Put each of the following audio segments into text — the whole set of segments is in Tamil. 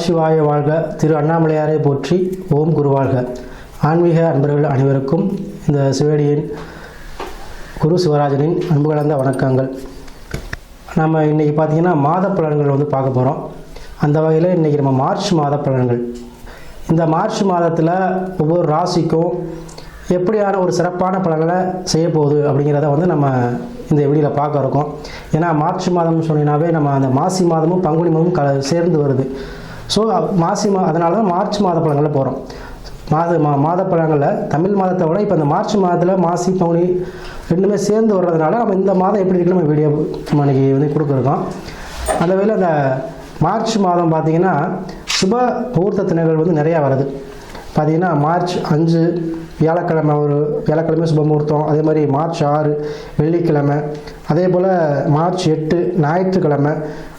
நமசிவாய வாழ்க. திரு அண்ணாமலையாரை போற்றி. ஓம் குருவாழ்க. ஆன்மீக அன்பர்கள் அனைவருக்கும் இந்த சிவடியின் குரு சிவராஜனின் அன்பு கலந்த வணக்கங்கள். நம்ம இன்றைக்கி பார்த்திங்கன்னா மாத பலன்கள் பார்க்க போகிறோம். அந்த வகையில் இன்றைக்கி நம்ம மார்ச் மாத பலன்கள். இந்த மார்ச் மாதத்தில் ஒவ்வொரு ராசிக்கும் எப்படியான ஒரு சிறப்பான பலன்களை செய்ய போகுது அப்படிங்கிறத நம்ம இந்த வீடியோவில் பார்க்க இருக்கோம். ஏன்னா மார்ச் மாதம்னு சொன்னீங்கன்னாவே நம்ம அந்த மாசி மாதமும் பங்குனி மாதமும் சேர்ந்து வருது. ஸோ அதனால தான் மார்ச் மாத பலன்களில் போகிறோம். மாத பலன்களில் தமிழ் மாதத்தை விட இப்போ இந்த மார்ச் மாதத்தில் மாசி பங்குனி ரெண்டுமே சேர்ந்து வர்றதுனால நம்ம இந்த மாதம் எப்படி இருக்குன்னு நம்ம வீடியோ நம்ம இன்றைக்கி கொடுக்குறோம். அந்த வகையில் அந்த மார்ச் மாதம் பார்த்திங்கன்னா சுப முகூர்த்த தினங்கள் நிறையா வருது. பார்த்திங்கன்னா மார்ச் 5 வியாழக்கிழமை, ஒரு வியாழக்கிழமை சுப முகூர்த்தம். அதே மாதிரி மார்ச் 6 வெள்ளிக்கிழமை. அதே போல் மார்ச் 8 ஞாயிற்றுக்கிழமை.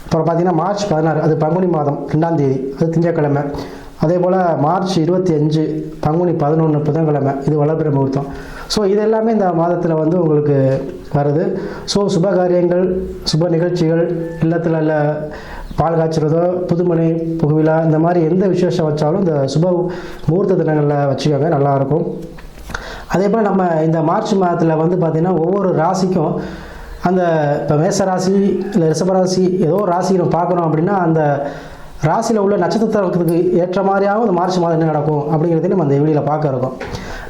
அப்புறம் பார்த்திங்கன்னா மார்ச் 16 அது பங்குனி மாதம் 2ஆம் தேதி, அது திங்கட்கிழமை. அதே போல் மார்ச் 25 பங்குனி 11 புதன்கிழமை, இது வளர்பிறை முகூர்த்தம். ஸோ இது எல்லாமே இந்த மாதத்தில் உங்களுக்கு வருது. ஸோ சுப காரியங்கள், சுப நிகழ்ச்சிகள், இல்லத்தில் இல்லை பால் காய்ச்சறதோ, புதுமனை புகுவிழா, இந்த மாதிரி எந்த விசேஷம் வச்சாலும் இந்த சுப முகூர்த்த தினங்களில் வச்சுக்கோங்க, நல்லாயிருக்கும். அதே போல் நம்ம இந்த மார்ச் மாதத்தில் பார்த்திங்கன்னா ஒவ்வொரு ராசிக்கும் அந்த இப்போ மேச ராசி இல்லை ரிஷபராசி ஏதோ ஒரு ராசி நம்ம பார்க்குறோம் அப்படின்னா அந்த ராசியில் உள்ள நட்சத்திரத்துக்கு ஏற்ற மாதிரியாகவும் இந்த மார்ச் மாதம் என்ன நடக்கும் அப்படிங்கிறதையும் நம்ம அந்த வீடியோவில் பார்க்க இருக்கோம்.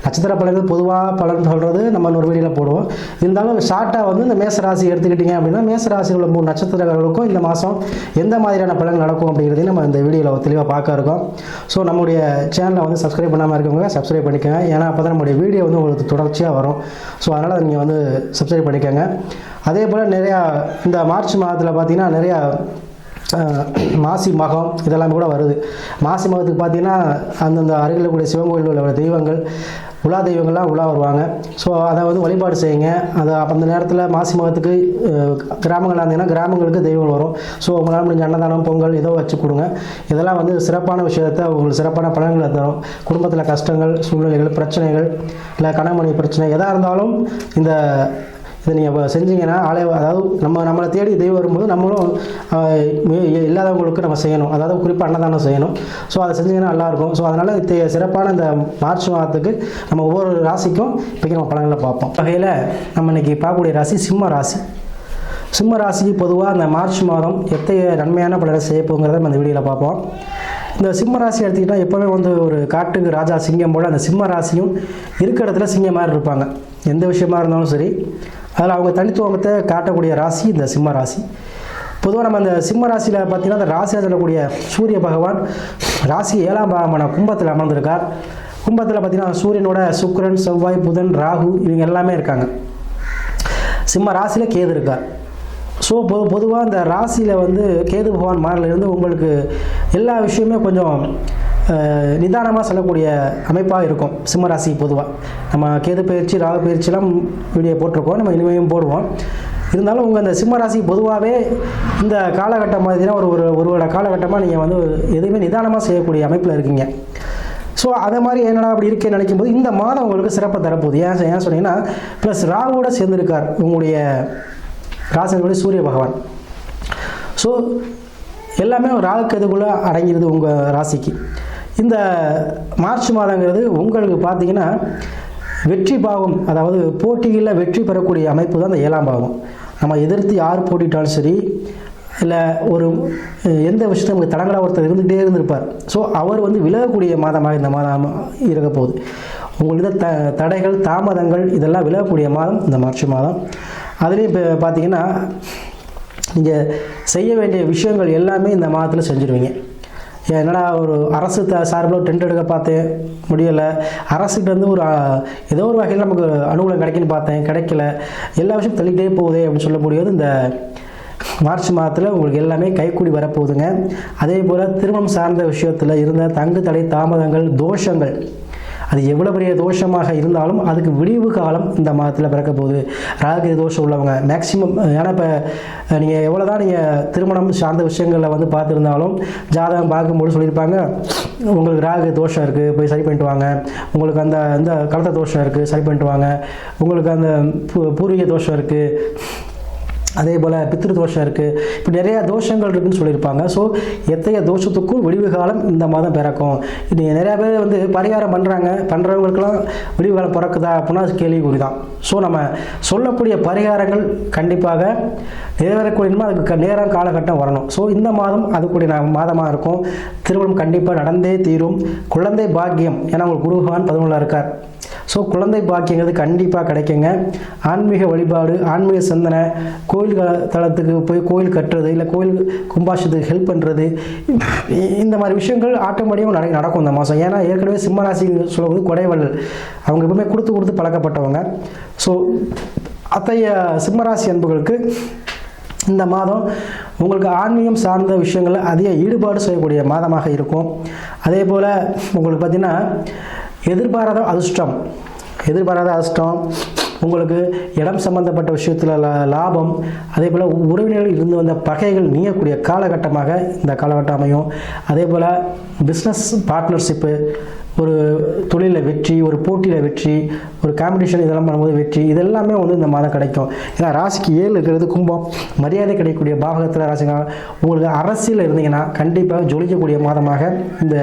நட்சத்திர பலன்கள் பொதுவாக பலன் சொல்கிறது நம்ம ஒரு வீடியோவில் போடுவோம். இருந்தாலும் ஷார்ட்டாக இந்த மேச ராசி எடுத்துக்கிட்டிங்க அப்படின்னா மேச ராசியில் உள்ள 3 நட்சத்திரங்களுக்கும் இந்த மாதம் எந்த மாதிரியான பலன்கள் நடக்கும் அப்படிங்கிறதையும் நம்ம இந்த வீடியோவில் தெளிவாக பார்க்க இருக்கோம். ஸோ நம்முடைய சேனலை சப்ஸ்கிரைப் பண்ணாமல் இருக்கவங்க சப்ஸ்கிரைப் பண்ணிக்கோங்க. ஏன்னா அப்போ தான் நம்முடைய வீடியோ உங்களுக்கு தொடர்ச்சியாக வரும். ஸோ அதனால் நீங்கள் சப்ஸ்கிரைப் பண்ணிக்கோங்க. அதே போல் நிறையா இந்த மார்ச் மாதத்தில் பார்த்திங்கன்னா நிறையா மாசி மகம் இதெல்லாம் கூட வருது. மாசி மகத்துக்கு பார்த்திங்கன்னா அந்தந்த அருகில் கூடிய சிவன் கோயிலில் உள்ள தெய்வங்கள், உலா தெய்வங்கள்லாம் உலா வருவாங்க. ஸோ அதை வழிபாடு செய்யுங்க. அதை அந்த நேரத்தில் மாசி மகத்துக்கு கிராமங்களாக இருந்தீங்கன்னா கிராமங்களுக்கு தெய்வங்கள் வரும். ஸோ உங்களால் முடிஞ்ச அன்னதானம், பொங்கல் ஏதோ வச்சு கொடுங்க. இதெல்லாம் சிறப்பான விஷயத்தை உங்களுக்கு சிறப்பான பலன்களை தரும். குடும்பத்தில் கஷ்டங்கள், சூழ்நிலைகள், பிரச்சனைகள், இல்லை கணவன் பிரச்சனை எதாக இருந்தாலும் இதை நீங்கள் செஞ்சீங்கன்னா அதாவது நம்மளை தேடி தெய்வம் வரும்போது நம்மளும் இல்லாதவங்களுக்கு நம்ம செய்யணும். அதாவது குறிப்பாக அன்னதானம் செய்யணும். ஸோ அதை செஞ்சீங்கன்னா நல்லாயிருக்கும். ஸோ அதனால் சிறப்பான இந்த மார்ச் மாதத்துக்கு நம்ம ஒவ்வொரு ராசிக்கும் இப்போ நம்ம பலன்களை பார்ப்போம். வகையில் நம்ம இன்றைக்கி பார்க்கக்கூடிய ராசி சிம்ம ராசி. சிம்ம ராசிக்கு பொதுவாக அந்த மார்ச் மாதம் எத்தகைய நன்மையான பலனை செய்யப்போங்கிறத நம்ம இந்த வீடியோவில் பார்ப்போம். இந்த சிம்ம ராசி எடுத்துக்கிட்டால் எப்போவுமே ஒரு காட்டுக்கு ராஜா சிங்கம் போல் அந்த சிம்ம ராசியும் இருக்கிற இடத்துல சிங்கம் மாதிரி இருப்பாங்க. எந்த விஷயமா இருந்தாலும் சரி, அதில் அவங்க தனித்துவத்தை காட்டக்கூடிய ராசி இந்த சிம்ம ராசி. பொதுவாக நம்ம அந்த சிம்ம ராசியில் பார்த்திங்கன்னா அந்த ராசியில் சொல்லக்கூடிய சூரிய பகவான் ராசி 7ஆம் பாகமான கும்பத்தில் அமர்ந்திருக்கார். கும்பத்தில் பார்த்திங்கன்னா சூரியனோட சுக்கிரன், செவ்வாய், புதன், ராகு இவங்க எல்லாமே இருக்காங்க. சிம்ம ராசியில் கேது இருக்கார். ஸோ பொதுவாக இந்த ராசியில் கேது பகவான் மாறிலிருந்து உங்களுக்கு எல்லா விஷயமே கொஞ்சம் நிதானமாக சொல்லக்கூடிய அமைப்பாக இருக்கும் சிம்மராசி. பொதுவாக நம்ம கேது பயிற்சி, ராகு பயிற்சியெல்லாம் வீடியோ போட்டிருக்கோம், நம்ம இனிமேலும் போடுவோம். இருந்தாலும் உங்கள் இந்த சிம்மராசி பொதுவாகவே இந்த காலகட்டம் பார்த்தீங்கன்னா ஒரு வருட காலகட்டமாக நீங்கள் எதுவுமே நிதானமாக செய்யக்கூடிய அமைப்பில் இருக்கீங்க. ஸோ அதே மாதிரி என்னடா அப்படி இருக்கேன்னு நினைக்கும் போது இந்த மாதம் உங்களுக்கு சிறப்பாக தரப்போகுது. ஏன் சொன்னீங்கன்னா ப்ளஸ் ராகுவோட சேர்ந்துருக்கார் உங்களுடைய ராசியினுடைய சூரிய பகவான். ஸோ எல்லாமே ராகுக்கு எதுக்குள்ளே அடங்கிடுது உங்கள் ராசிக்கு. இந்த மார்ச் மாதங்கிறது உங்களுக்கு பார்த்திங்கன்னா வெற்றி பாகம், அதாவது போட்டிகளில் வெற்றி பெறக்கூடிய அமைப்பு தான் இந்த 7ஆம் பாகம். நம்ம எதிர்த்து யார் போட்டிட்டாலும் சரி, இல்லை எந்த விஷயத்தை நமக்கு தடங்களாக ஒருத்தர் இருந்துகிட்டே இருந்திருப்பார். ஸோ அவர் விலகக்கூடிய மாதமாக இந்த மாதம் இருக்க போகுது. உங்களுக்கு தடைகள், தாமதங்கள் இதெல்லாம் விலகக்கூடிய மாதம் இந்த மார்ச் மாதம். அதுலேயும் இப்போ பார்த்திங்கன்னா நீங்கள் செய்ய வேண்டிய விஷயங்கள் எல்லாமே இந்த மாதத்தில் செஞ்சுருவீங்க. என்னடா ஒரு அரசு சார்பில் டென்ட் எடுக்க பார்த்தேன், முடியலை. அரசுகிட்ட ஏதோ ஒரு வகையில் நமக்கு அனுகூலம் கிடைக்குன்னு பார்த்தேன், கிடைக்கல. எல்லா விஷயம் தள்ளிக்கிட்டே போகுதே அப்படின்னு சொல்லக்கூடியது இந்த மார்ச் மாதத்தில் உங்களுக்கு எல்லாமே கைக்கூடி வரப்போகுதுங்க. அதே போல் திருமணம் சார்ந்த விஷயத்தில் இருந்த தங்கு தடை, தாமதங்கள், தோஷங்கள், அது எவ்வளோ பெரிய தோஷமாக இருந்தாலும் அதுக்கு விடிவு காலம் இந்த மாதத்தில் பிறக்க போகுது. ராகு தோஷம் உள்ளவங்க மேக்சிமம், ஏன்னா இப்போ நீங்கள் எவ்வளோ தான் நீங்கள் திருமணம் சார்ந்த விஷயங்களில் பார்த்துருந்தாலும் ஜாதகம் பார்க்கும்போது சொல்லியிருப்பாங்க, உங்களுக்கு ராகு தோஷம் இருக்குது, போய் சரி பண்ணிட்டு வாங்க. உங்களுக்கு அந்த கலத்த தோஷம் இருக்குது, சரி பண்ணிட்டு வாங்க. உங்களுக்கு அந்த பூர்வீக தோஷம் இருக்குது, அதே போல் பித்ரு தோஷம் இருக்குது, இப்போ நிறையா தோஷங்கள் இருக்குதுன்னு சொல்லியிருப்பாங்க. ஸோ எத்தகைய தோஷத்துக்கும் விடிவு காலம் இந்த மாதம் பிறக்கும். இது நிறையா பேர் வந்து பரிகாரம் பண்ணுறவங்களுக்கெல்லாம் விடிவு காலம் பிறக்குதா அப்படின்னா கேள்விக்குறி தான். ஸோ நம்ம சொல்லக்கூடிய பரிகாரங்கள் கண்டிப்பாக நிறைவேறக்கூடியமா அதுக்கு நேரம் காலகட்டம் வரணும். ஸோ இந்த மாதம் அதுக்குரிய மாதமாக இருக்கும். திருமணம் கண்டிப்பாக நடந்தே தீரும். குழந்தை பாக்கியம், ஏன்னா உங்களுக்கு குரு பகவான் 11 இருக்கார். ஸோ குழந்தை பாக்கியங்கிறது கண்டிப்பாக கிடைக்குங்க. ஆன்மீக வழிபாடு, ஆன்மீக சிந்தனை, கோயில் தளத்துக்கு போய் கோயில் கட்டுறது, இல்லை கோயில் கும்பாஷத்துக்கு ஹெல்ப் பண்ணுறது, இந்த மாதிரி விஷயங்கள் ஆட்டோமேட்டிக்காக நடக்கும் இந்த மாதம். ஏன்னா ஏற்கனவே சிம்மராசி சொல்லுவது கொடைவள்ளல், அவங்க எப்பவுமே கொடுத்து பழக்கப்பட்டவங்க. ஸோ அத்தகைய சிம்மராசி அன்புகளுக்கு இந்த மாதம் உங்களுக்கு ஆன்மீகம் சார்ந்த விஷயங்களில் அதிக ஈடுபாடு செய்யக்கூடிய மாதமாக இருக்கும். அதே போல் உங்களுக்கு பார்த்திங்கன்னா எதிர்பாராத அதிர்ஷ்டம், உங்களுக்கு இடம் சம்பந்தப்பட்ட விஷயத்தில் லாபம், அதே போல் உறவினர்கள் இருந்து வந்த பகைகள் நீங்கக்கூடிய காலகட்டமாக இந்த காலகட்டம் அமையும். அதே போல் பிஸ்னஸ் பார்ட்னர்ஷிப்பு, ஒரு தொழிலில் வெற்றி, ஒரு போட்டியில் வெற்றி, ஒரு காம்படிஷன் இதெல்லாம் பண்ணும்போது வெற்றி, இதெல்லாமே வந்து இந்த மாதம் கிடைக்கும். ஏன்னா ராசிக்கு 7 இருக்கிறது கும்பம், மரியாதை கிடைக்கக்கூடிய பாகத்தில் ராசிங்க. உங்களுக்கு அரசியல் இருந்தீங்கன்னா கண்டிப்பாக ஜொலிக்கக்கூடிய மாதமாக இந்த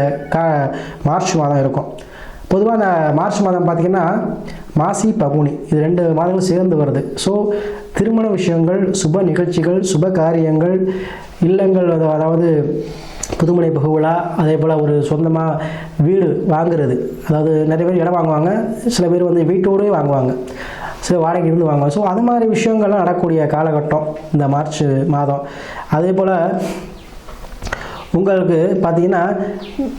மார்ச் மாதம் இருக்கும். பொதுவாக இந்த மார்ச் மாதம் பார்த்திங்கன்னா மாசி பங்குனி இது 2 மாதங்களும் சேர்ந்து வருது. ஸோ திருமண விஷயங்கள், சுப நிகழ்ச்சிகள், சுப காரியங்கள், இல்லங்கள், அதாவது புதுமனை புகுவிழா, அதே போல் ஒரு சொந்தமாக வீடு வாங்குறது, அதாவது நிறைய பேர் இடம் வாங்குவாங்க, சில பேர் வந்து வீட்டோடே வாங்குவாங்க, சில வாடகை இருந்து வாங்குவாங்க. ஸோ அது மாதிரி விஷயங்கள்லாம் நடக்கக்கூடிய காலகட்டம் இந்த மார்ச் மாதம். அதே போல் உங்களுக்கு பார்த்திங்கன்னா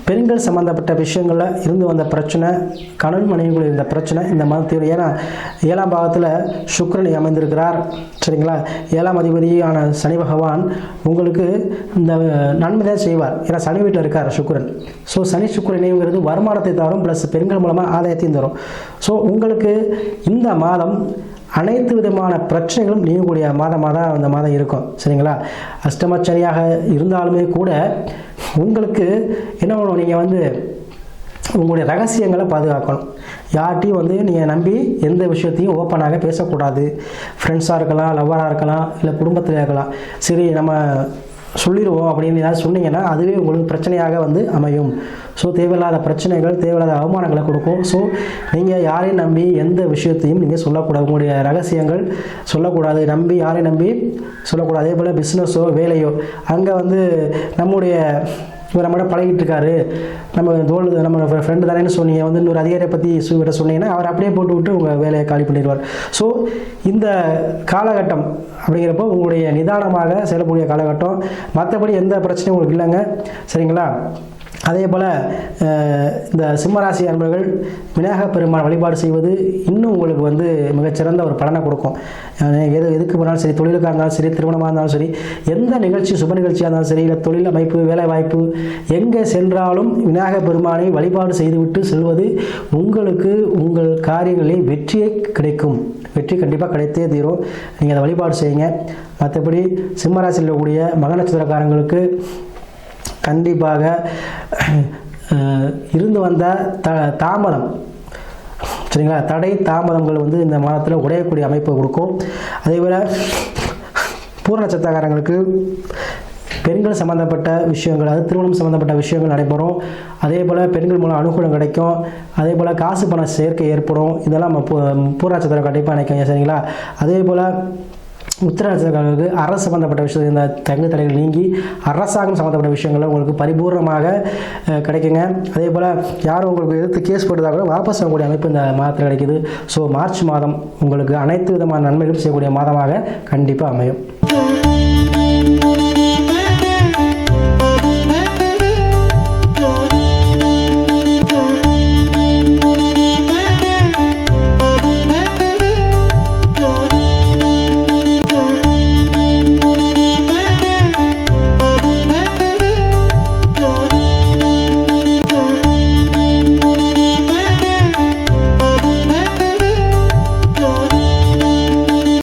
பெண்கள் சம்மந்தப்பட்ட விஷயங்களில் இருந்து வந்த பிரச்சனை, கணவன் மனைவிக்குள்ள இருந்த பிரச்சனை இந்த மாதம் தீரும். ஏன்னா 7ஆம் பாவத்தில் சுக்கிரன் அமைந்திருக்கிறார், சரிங்களா. 7ஆம் அதிபதியான சனி பகவான் உங்களுக்கு இந்த நன்மை தான் செய்வார். ஏன்னா சனி வீட்டில் இருக்கார் சுக்கிரன். ஸோ சனி சுக்கிரன் இணைவுங்கிறது வருமானத்தை தரும், ப்ளஸ் பெண்கள் மூலமாக ஆதாயத்தையும் தரும். ஸோ உங்களுக்கு இந்த மாதம் அனைத்து விதமான பிரச்சனைகளும் நீங்கக்கூடிய மாதமாக தான் அந்த மாதம் இருக்கும், சரிங்களா. அஷ்டமச்சனியாக இருந்தாலுமே கூட உங்களுக்கு என்ன பண்ணணும், நீங்கள் வந்து உங்களுடைய ரகசியங்களை பாதுகாக்கணும். யார்கிட்டையும் வந்து நீங்கள் நம்பி எந்த விஷயத்தையும் ஓப்பனாக பேசக்கூடாது. ஃப்ரெண்ட்ஸாக இருக்கலாம், லவ்வராக இருக்கலாம், இல்லை குடும்பத்தில் இருக்கலாம். சரி நம்ம சொல்லிடுவோம் அப்படின்னு ஏதாவது சொன்னீங்கன்னா அதுவே உங்களுக்கு பிரச்சனையாக வந்து அமையும். ஸோ தேவையில்லாத பிரச்சனைகள், தேவையில்லாத அவமானங்களை கொடுக்கும். ஸோ நீங்கள் யாரையும் நம்பி எந்த விஷயத்தையும் நீங்கள் சொல்லக்கூடாது, உங்களுடைய ரகசியங்கள் சொல்லக்கூடாது, யாரையும் நம்பி சொல்லக்கூடாது. அதே போல் பிஸ்னஸோ வேலையோ, அங்கே வந்து இவர் நம்மளோட பழகிட்டு இருக்காரு, நம்ம ஃப்ரெண்டு தானேன்னு சொன்னீங்க, வந்து இன்னொரு அதிகாரியை பற்றி விட சொன்னீங்கன்னா அவர் அப்படியே போட்டு விட்டு உங்கள் வேலையை காலி பண்ணிடுவார். ஸோ இந்த காலகட்டம் அப்படிங்கிறப்போ உங்களுடைய நிதானமாக செயல்படக்கூடிய காலகட்டம். மற்றபடி எந்த பிரச்சனையும் உங்களுக்கு இல்லைங்க, சரிங்களா. அதே போல் இந்த சிம்மராசி அன்பர்கள் விநாயகர் பெருமாள் வழிபாடு செய்வது இன்னும் உங்களுக்கு வந்து மிகச்சிறந்த ஒரு பலனை கொடுக்கும். எதுக்கு போனாலும் சரி, தொழிலுக்காக இருந்தாலும் சரி, திருமணமாக இருந்தாலும் சரி, எந்த நிகழ்ச்சி சுப நிகழ்ச்சியாக இருந்தாலும் சரி, இல்லை தொழில் அமைப்பு, வேலை வாய்ப்பு, எங்கே சென்றாலும் விநாயகர் பெருமானை வழிபாடு செய்துவிட்டு செல்வது உங்களுக்கு உங்கள் காரியங்களில் வெற்றியை கிடைக்கும். வெற்றி கண்டிப்பாக கிடைத்தே தீரும். நீங்கள் அதை வழிபாடு செய்யுங்க. மற்றபடி சிம்மராசியில் இருக்கக்கூடிய மக நட்சத்திரக்காரங்களுக்கு கண்டிப்பாக இருந்து வந்த தாமதம், சரிங்களா, தடை தாமதங்கள் வந்து இந்த மாதத்தில் உடையக்கூடிய அமைப்பை கொடுக்கும். அதேபோல் பூர நட்சத்திரக்காரங்களுக்கு பெண்கள் சம்மந்தப்பட்ட விஷயங்கள், அதாவது திருமணம் சம்மந்தப்பட்ட விஷயங்கள் நடைபெறும். அதே போல் பெண்கள் மூலம் அனுகூலம் கிடைக்கும். அதே போல் காசு பண சேர்க்கை ஏற்படும். இதெல்லாம் நம்ம பூர நட்சத்திரம் கண்டிப்பாக நினைக்கிறீங்க, சரிங்களா. அதே போல் உத்திர நட்சத்திரக்காரர்களுக்கு அரசு சம்மந்தப்பட்ட விஷயத்தில் இந்த தங்கு தடைகள் நீங்கி அரசாங்கம் சம்மந்தப்பட்ட விஷயங்கள் உங்களுக்கு பரிபூர்ணமாக கிடைக்குங்க. அதே போல் யாரும் உங்களுக்கு எதிர்த்து கேஸ் போட்டதாக கூட வாபஸ் ஆகக்கூடிய அமைப்பு இந்த மாதத்தில் கிடைக்குது. ஸோ மார்ச் மாதம் உங்களுக்கு அனைத்து விதமான நன்மைகளும் செய்யக்கூடிய மாதமாக கண்டிப்பாக அமையும்.